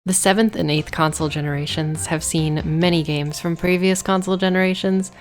The 7th and 8th console generations have seen many games from previous console generations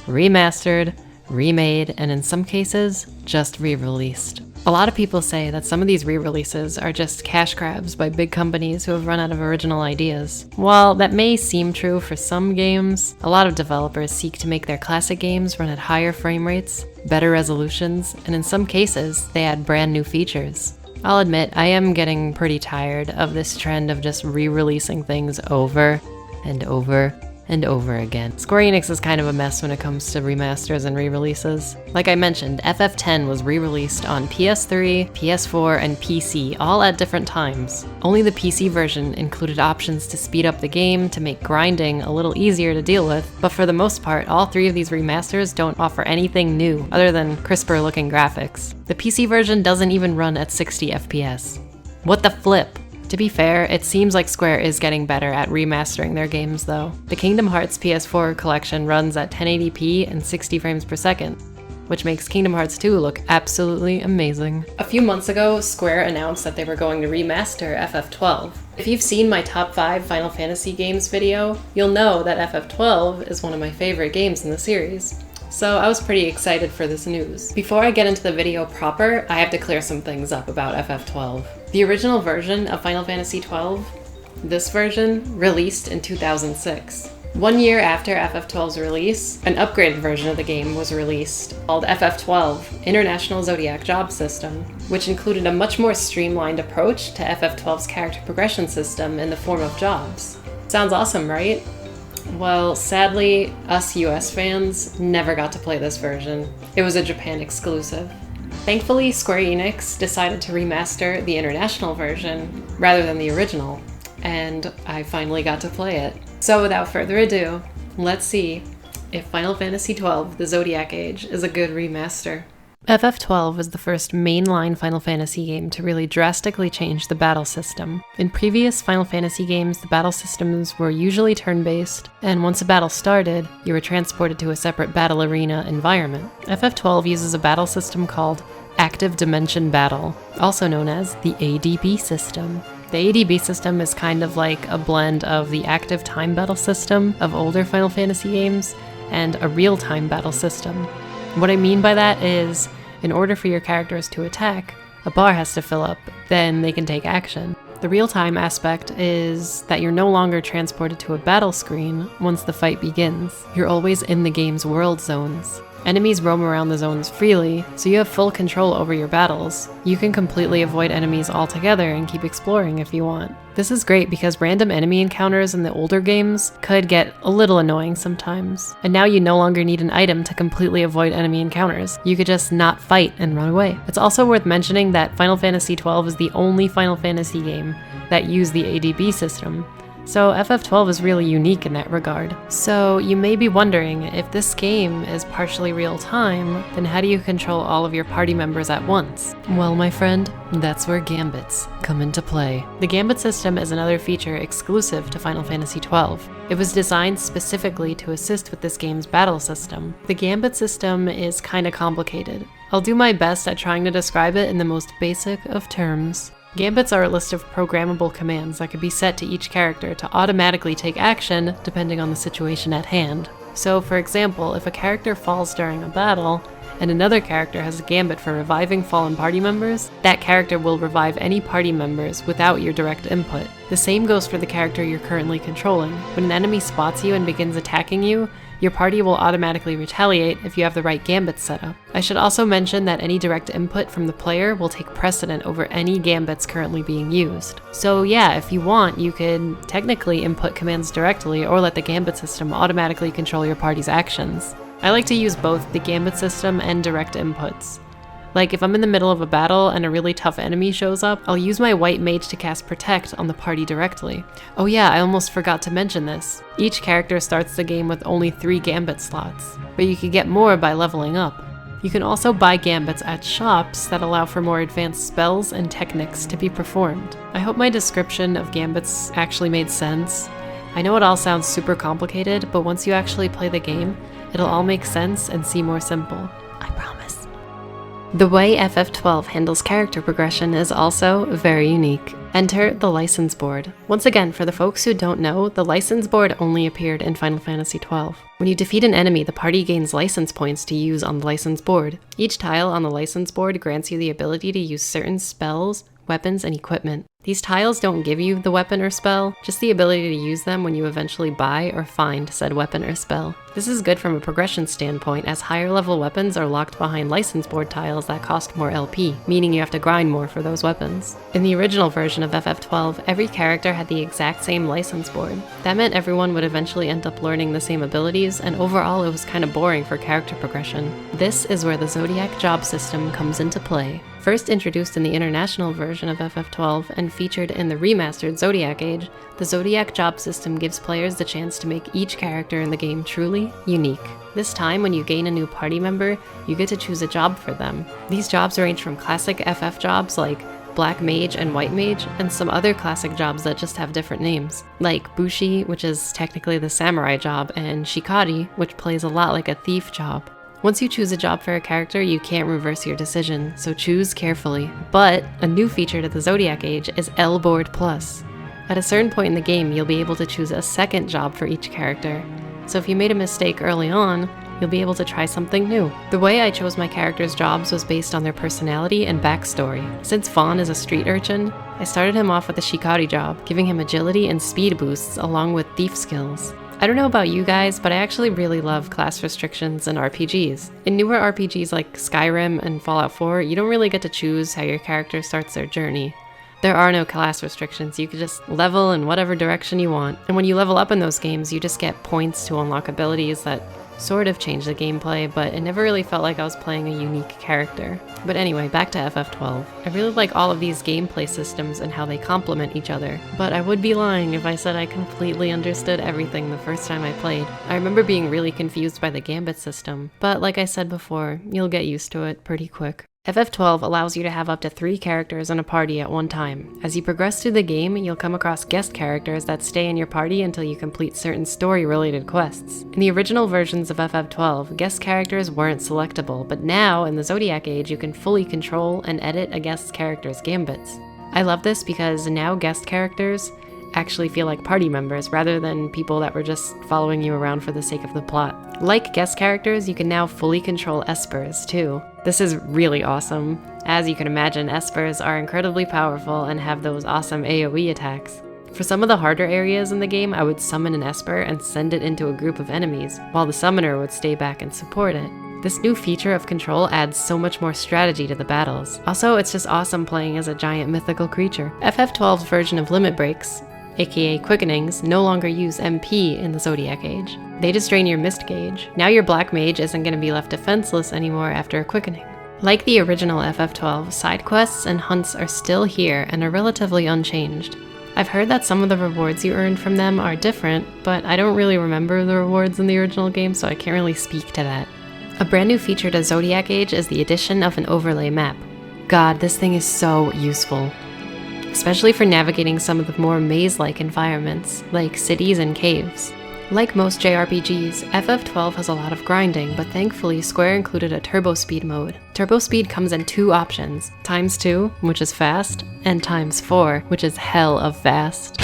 remastered, remade, and in some cases, just re-released. A lot of people say that some of these re-releases are just cash grabs by big companies who have run out of original ideas. While that may seem true for some games, a lot of developers seek to make their classic games run at higher frame rates, better resolutions, and in some cases, they add brand new features. I'll admit, I am getting pretty tired of this trend of just re-releasing things over and over and over again. Square Enix is kind of a mess when it comes to remasters and re-releases. Like I mentioned, FF10 was re-released on PS3, PS4, and PC, all at different times. Only the PC version included options to speed up the game to make grinding a little easier to deal with, but for the most part, all three of these remasters don't offer anything new other than crisper looking graphics. The PC version doesn't even run at 60 FPS. What the flip? To be fair, it seems like Square is getting better at remastering their games though. The Kingdom Hearts PS4 collection runs at 1080p and 60 frames per second, which makes Kingdom Hearts 2 look absolutely amazing. A few months ago, Square announced that they were going to remaster FF12. If you've seen my top 5 Final Fantasy games video, you'll know that FF12 is one of my favorite games in the series. So I was pretty excited for this news. Before I get into the video proper, I have to clear some things up about FF12. The original version of Final Fantasy XII, this version, released in 2006. 1 year after FF12's release, an upgraded version of the game was released called FF12, International Zodiac Job System, which included a much more streamlined approach to FF12's character progression system in the form of jobs. Sounds awesome, right? Well, sadly, us US fans never got to play this version. It was a Japan exclusive. Thankfully, Square Enix decided to remaster the international version rather than the original, and I finally got to play it. So without further ado, let's see if Final Fantasy XII: The Zodiac Age is a good remaster. FF12 was the first mainline Final Fantasy game to really drastically change the battle system. In previous Final Fantasy games, the battle systems were usually turn-based, and once a battle started, you were transported to a separate battle arena environment. FF12 uses a battle system called Active Dimension Battle, also known as the ADB system. The ADB system is kind of like a blend of the active time battle system of older Final Fantasy games and a real-time battle system. What I mean by that is, in order for your characters to attack, a bar has to fill up, then they can take action. The real-time aspect is that you're no longer transported to a battle screen once the fight begins. You're always in the game's world zones. Enemies roam around the zones freely, so you have full control over your battles. You can completely avoid enemies altogether and keep exploring if you want. This is great because random enemy encounters in the older games could get a little annoying sometimes. And now you no longer need an item to completely avoid enemy encounters. You could just not fight and run away. It's also worth mentioning that Final Fantasy XII is the only Final Fantasy game that used the ADB system. So FF12 is really unique in that regard. So you may be wondering, if this game is partially real time, then how do you control all of your party members at once? Well, my friend, that's where gambits come into play. The gambit system is another feature exclusive to Final Fantasy XII. It was designed specifically to assist with this game's battle system. The gambit system is kinda complicated. I'll do my best at trying to describe it in the most basic of terms. Gambits are a list of programmable commands that could be set to each character to automatically take action depending on the situation at hand. So, for example, if a character falls during a battle, and another character has a gambit for reviving fallen party members, that character will revive any party members without your direct input. The same goes for the character you're currently controlling. When an enemy spots you and begins attacking you, your party will automatically retaliate if you have the right gambit set up. I should also mention that any direct input from the player will take precedent over any gambits currently being used. So yeah, if you want, you could technically input commands directly or let the gambit system automatically control your party's actions. I like to use both the gambit system and direct inputs. Like, if I'm in the middle of a battle and a really tough enemy shows up, I'll use my white mage to cast Protect on the party directly. Oh yeah, I almost forgot to mention this. Each character starts the game with only 3 gambit slots, but you can get more by leveling up. You can also buy gambits at shops that allow for more advanced spells and techniques to be performed. I hope my description of gambits actually made sense. I know it all sounds super complicated, but once you actually play the game, it'll all make sense and seem more simple. I promise. The way FF12 handles character progression is also very unique. Enter the license board. Once again, for the folks who don't know, the license board only appeared in Final Fantasy XII. When you defeat an enemy, the party gains license points to use on the license board. Each tile on the license board grants you the ability to use certain spells, weapons, and equipment. These tiles don't give you the weapon or spell, just the ability to use them when you eventually buy or find said weapon or spell. This is good from a progression standpoint, as higher level weapons are locked behind license board tiles that cost more LP, meaning you have to grind more for those weapons. In the original version of FF12, every character had the exact same license board. That meant everyone would eventually end up learning the same abilities, and overall it was kind of boring for character progression. This is where the Zodiac job system comes into play. First introduced in the international version of FF12 and featured in the remastered Zodiac Age, the Zodiac job system gives players the chance to make each character in the game truly unique. This time, when you gain a new party member, you get to choose a job for them. These jobs range from classic FF jobs like Black Mage and White Mage, and some other classic jobs that just have different names, like Bushi, which is technically the samurai job, and Shikari, which plays a lot like a thief job. Once you choose a job for a character, you can't reverse your decision, so choose carefully. But a new feature to the Zodiac Age is L-Board Plus. At a certain point in the game, you'll be able to choose a second job for each character. So if you made a mistake early on, you'll be able to try something new. The way I chose my characters' jobs was based on their personality and backstory. Since Vaughn is a street urchin, I started him off with a Shikari job, giving him agility and speed boosts along with thief skills. I don't know about you guys, but I actually really love class restrictions in RPGs. In newer RPGs like Skyrim and Fallout 4, you don't really get to choose how your character starts their journey. There are no class restrictions, you can just level in whatever direction you want. And when you level up in those games, you just get points to unlock abilities that sort of change the gameplay, but it never really felt like I was playing a unique character. But anyway, back to FF12. I really like all of these gameplay systems and how they complement each other, but I would be lying if I said I completely understood everything the first time I played. I remember being really confused by the gambit system, but like I said before, you'll get used to it pretty quick. FF12 allows you to have up to 3 characters in a party at one time. As you progress through the game, you'll come across guest characters that stay in your party until you complete certain story-related quests. In the original versions of FF12, guest characters weren't selectable, but now, in the Zodiac Age, you can fully control and edit a guest character's gambits. I love this because now guest characters actually feel like party members rather than people that were just following you around for the sake of the plot. Like guest characters, you can now fully control espers too. This is really awesome. As you can imagine, espers are incredibly powerful and have those awesome AoE attacks. For some of the harder areas in the game, I would summon an esper and send it into a group of enemies, while the summoner would stay back and support it. This new feature of control adds so much more strategy to the battles. Also, it's just awesome playing as a giant mythical creature. FF12's version of limit breaks, aka quickenings, no longer use MP in the Zodiac Age. They just drain your mist gauge. Now your Black Mage isn't going to be left defenseless anymore after a quickening. Like the original FF12, side quests and hunts are still here and are relatively unchanged. I've heard that some of the rewards you earn from them are different, but I don't really remember the rewards in the original game, so I can't really speak to that. A brand new feature to Zodiac Age is the addition of an overlay map. God, this thing is so useful. Especially for navigating some of the more maze-like environments, like cities and caves. Like most JRPGs, FF12 has a lot of grinding, but thankfully Square included a turbo speed mode. Turbo speed comes in 2 options, ×2, which is fast, and ×4, which is hell of fast.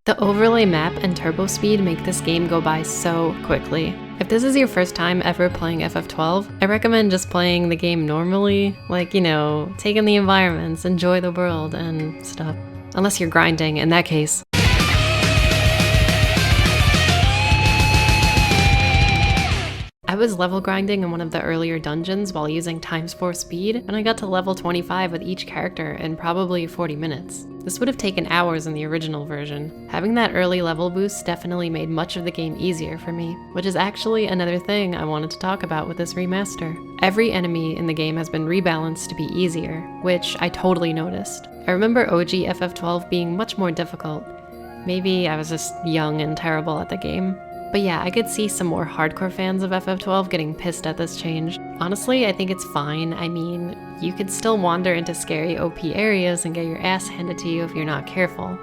The overlay map and turbo speed make this game go by so quickly. If this is your first time ever playing FF12, I recommend just playing the game normally, like, take in the environments, enjoy the world and stuff. Unless you're grinding, in that case. I was level grinding in one of the earlier dungeons while using ×4 speed, and I got to level 25 with each character in probably 40 minutes. This would have taken hours in the original version. Having that early level boost definitely made much of the game easier for me, which is actually another thing I wanted to talk about with this remaster. Every enemy in the game has been rebalanced to be easier, which I totally noticed. I remember OG FF12 being much more difficult. Maybe I was just young and terrible at the game. But yeah, I could see some more hardcore fans of FF12 getting pissed at this change. Honestly, I think it's fine. I mean, you could still wander into scary OP areas and get your ass handed to you if you're not careful.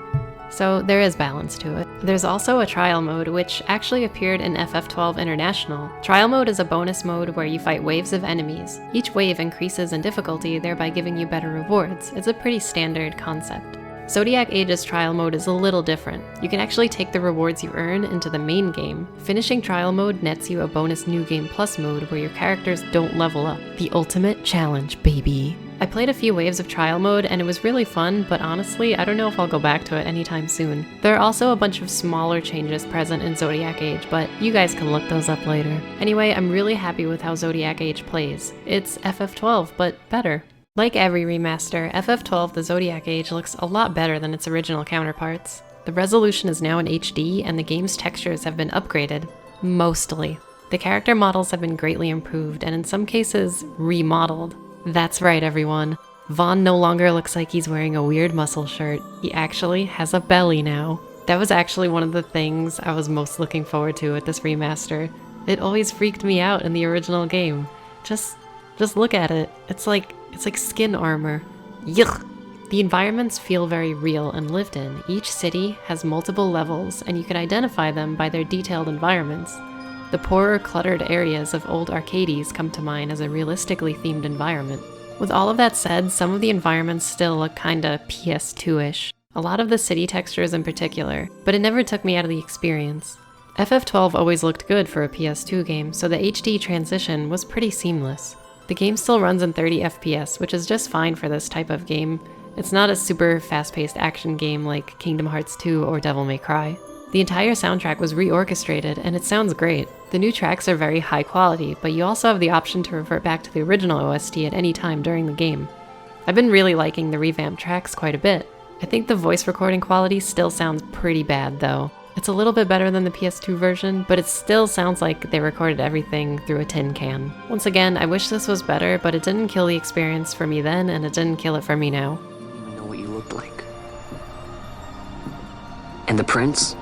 So there is balance to it. There's also a trial mode, which actually appeared in FF12 International. Trial mode is a bonus mode where you fight waves of enemies. Each wave increases in difficulty, thereby giving you better rewards. It's a pretty standard concept. Zodiac Age's trial mode is a little different. You can actually take the rewards you earn into the main game. Finishing trial mode nets you a bonus New Game Plus mode where your characters don't level up. The ultimate challenge, baby. I played a few waves of trial mode and it was really fun, but honestly, I don't know if I'll go back to it anytime soon. There are also a bunch of smaller changes present in Zodiac Age, but you guys can look those up later. Anyway, I'm really happy with how Zodiac Age plays. It's FF12, but better. Like every remaster, FF12 The Zodiac Age looks a lot better than its original counterparts. The resolution is now in HD and the game's textures have been upgraded. Mostly. The character models have been greatly improved and in some cases, remodeled. That's right, everyone. Vaughn no longer looks like he's wearing a weird muscle shirt. He actually has a belly now. That was actually one of the things I was most looking forward to with this remaster. It always freaked me out in the original game. Just look at it. It's like skin armor. Yuck! The environments feel very real and lived in. Each city has multiple levels, and you can identify them by their detailed environments. The poorer, cluttered areas of old arcades come to mind as a realistically themed environment. With all of that said, some of the environments still look kinda PS2-ish. A lot of the city textures in particular, but it never took me out of the experience. FF12 always looked good for a PS2 game, so the HD transition was pretty seamless. The game still runs in 30 FPS, which is just fine for this type of game. It's not a super fast-paced action game like Kingdom Hearts 2 or Devil May Cry. The entire soundtrack was reorchestrated, and it sounds great. The new tracks are very high quality, but you also have the option to revert back to the original OST at any time during the game. I've been really liking the revamped tracks quite a bit. I think the voice recording quality still sounds pretty bad though. It's a little bit better than the PS2 version, but it still sounds like they recorded everything through a tin can. Once again, I wish this was better, but it didn't kill the experience for me then, and it didn't kill it for me now. I didn't even know what you looked like. And the prince?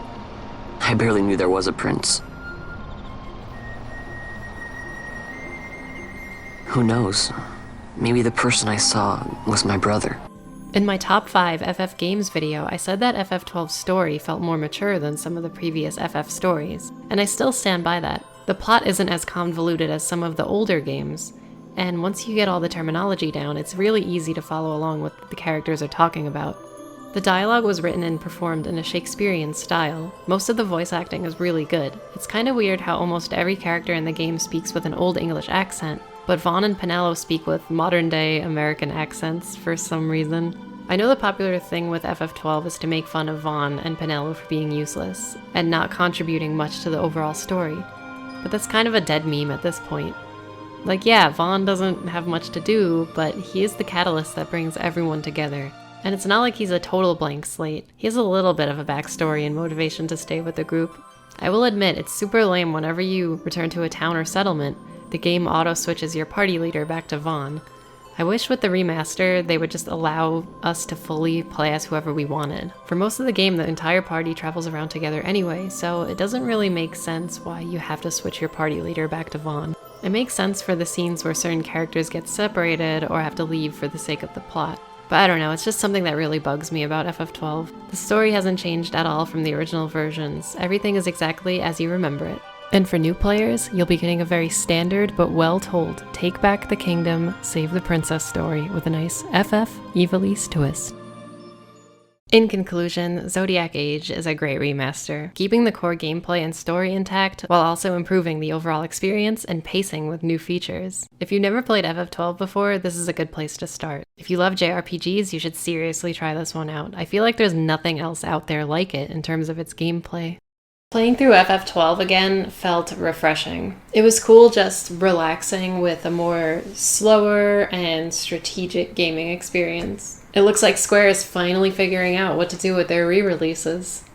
I barely knew there was a prince. Who knows? Maybe the person I saw was my brother. In my top 5 FF games video, I said that FF12's story felt more mature than some of the previous FF stories, and I still stand by that. The plot isn't as convoluted as some of the older games, and once you get all the terminology down, it's really easy to follow along with what the characters are talking about. The dialogue was written and performed in a Shakespearean style. Most of the voice acting is really good. It's kind of weird how almost every character in the game speaks with an Old English accent, but Vaughn and Penelo speak with modern-day American accents for some reason. I know the popular thing with FF12 is to make fun of Vaughn and Penelo for being useless, and not contributing much to the overall story, but that's kind of a dead meme at this point. Like, yeah, Vaughn doesn't have much to do, but he is the catalyst that brings everyone together. And it's not like he's a total blank slate. He has a little bit of a backstory and motivation to stay with the group. I will admit, it's super lame whenever you return to a town or settlement, the game auto-switches your party leader back to Vaughn. I wish with the remaster, they would just allow us to fully play as whoever we wanted. For most of the game, the entire party travels around together anyway, so it doesn't really make sense why you have to switch your party leader back to Vaughn. It makes sense for the scenes where certain characters get separated or have to leave for the sake of the plot. But I don't know, it's just something that really bugs me about FF12. The story hasn't changed at all from the original versions. Everything is exactly as you remember it. And for new players, you'll be getting a very standard but well-told take back the kingdom, save the princess story with a nice FF Ivalice twist. In conclusion, Zodiac Age is a great remaster, keeping the core gameplay and story intact while also improving the overall experience and pacing with new features. If you've never played FF12 before, this is a good place to start. If you love JRPGs, you should seriously try this one out. I feel like there's nothing else out there like it in terms of its gameplay. Playing through FF12 again felt refreshing. It was cool just relaxing with a more slower and strategic gaming experience. It looks like Square is finally figuring out what to do with their re-releases.